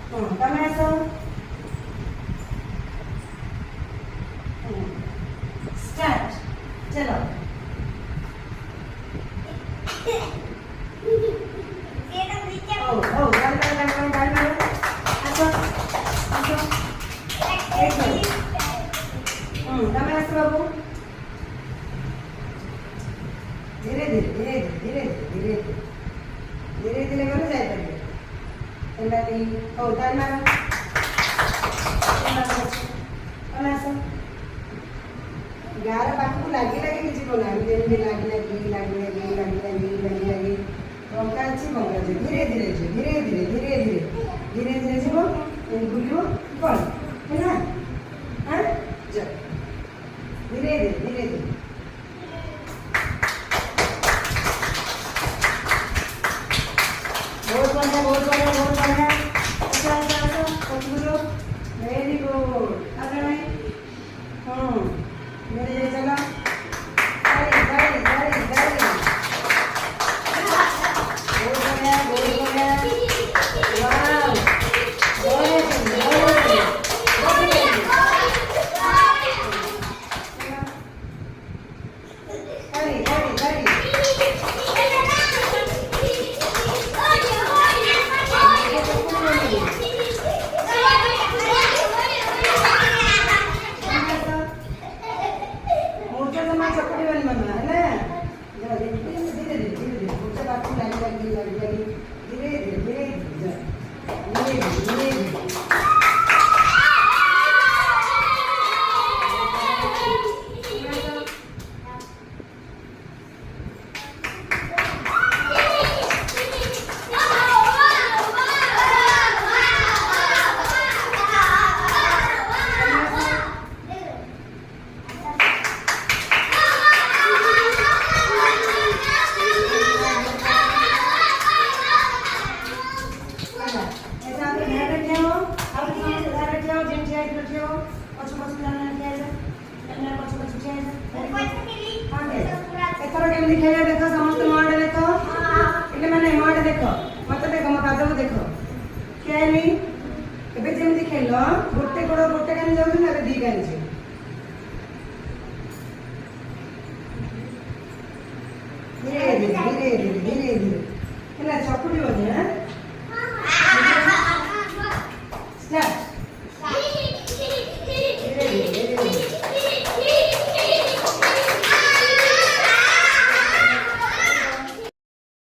તમે આસો સ્ટાર્ટ ચલો તમે આસો બાબુ ધીરે ધીરે ધીરે ધીરે ધીરે ધીરે ધીરે ઘણું જાય પડે એનાથી તાર મારો તમે આસો ગારા પાકું લાગી લાગી બીજી કોણ આવી જેમ લાગી લાગી લાગી લાગી લાગી લાગી લાગી લાગી બંકા છે બંકા છે ધીરે ધીરે છે ધીરે ધીરે ધીરે ધીરે ધીરે ધીરે છે બોલ એ ભૂલ્યો કોણ હે ના હા જો ધીરે ધીરે ધીરે ધીરે बहुत बढ़िया बहुत बढ़िया बहुत बढ़िया अच्छा अच्छा अच्छा कुछ बोलो वेरी गुड आगे में मेरे ये चलो गाड़ी गाड़ी गाड़ी गाड़ी बहुत बढ़िया वाह बहुत गाड़ी गाड़ी गाड़ी लिखे देखो समस्त मार्ड देखो એટલે મને માર્ડ देखो मत देखो मत आदो देखो क्या है ଏବେ ଯେମିତି ଖେଳ ଗୋଟେ ଗୋଡ଼ ଗୋଟେ କାନି ଯାଉଛନ୍ତି ଏବେ ଦି କାନି ଯିବ ଧୀରେ ଧୀରେ ଧୀରେ ଧୀରେ ଧୀରେ ଧୀରେ ହେଲା ଚକୁଟି ବଜେ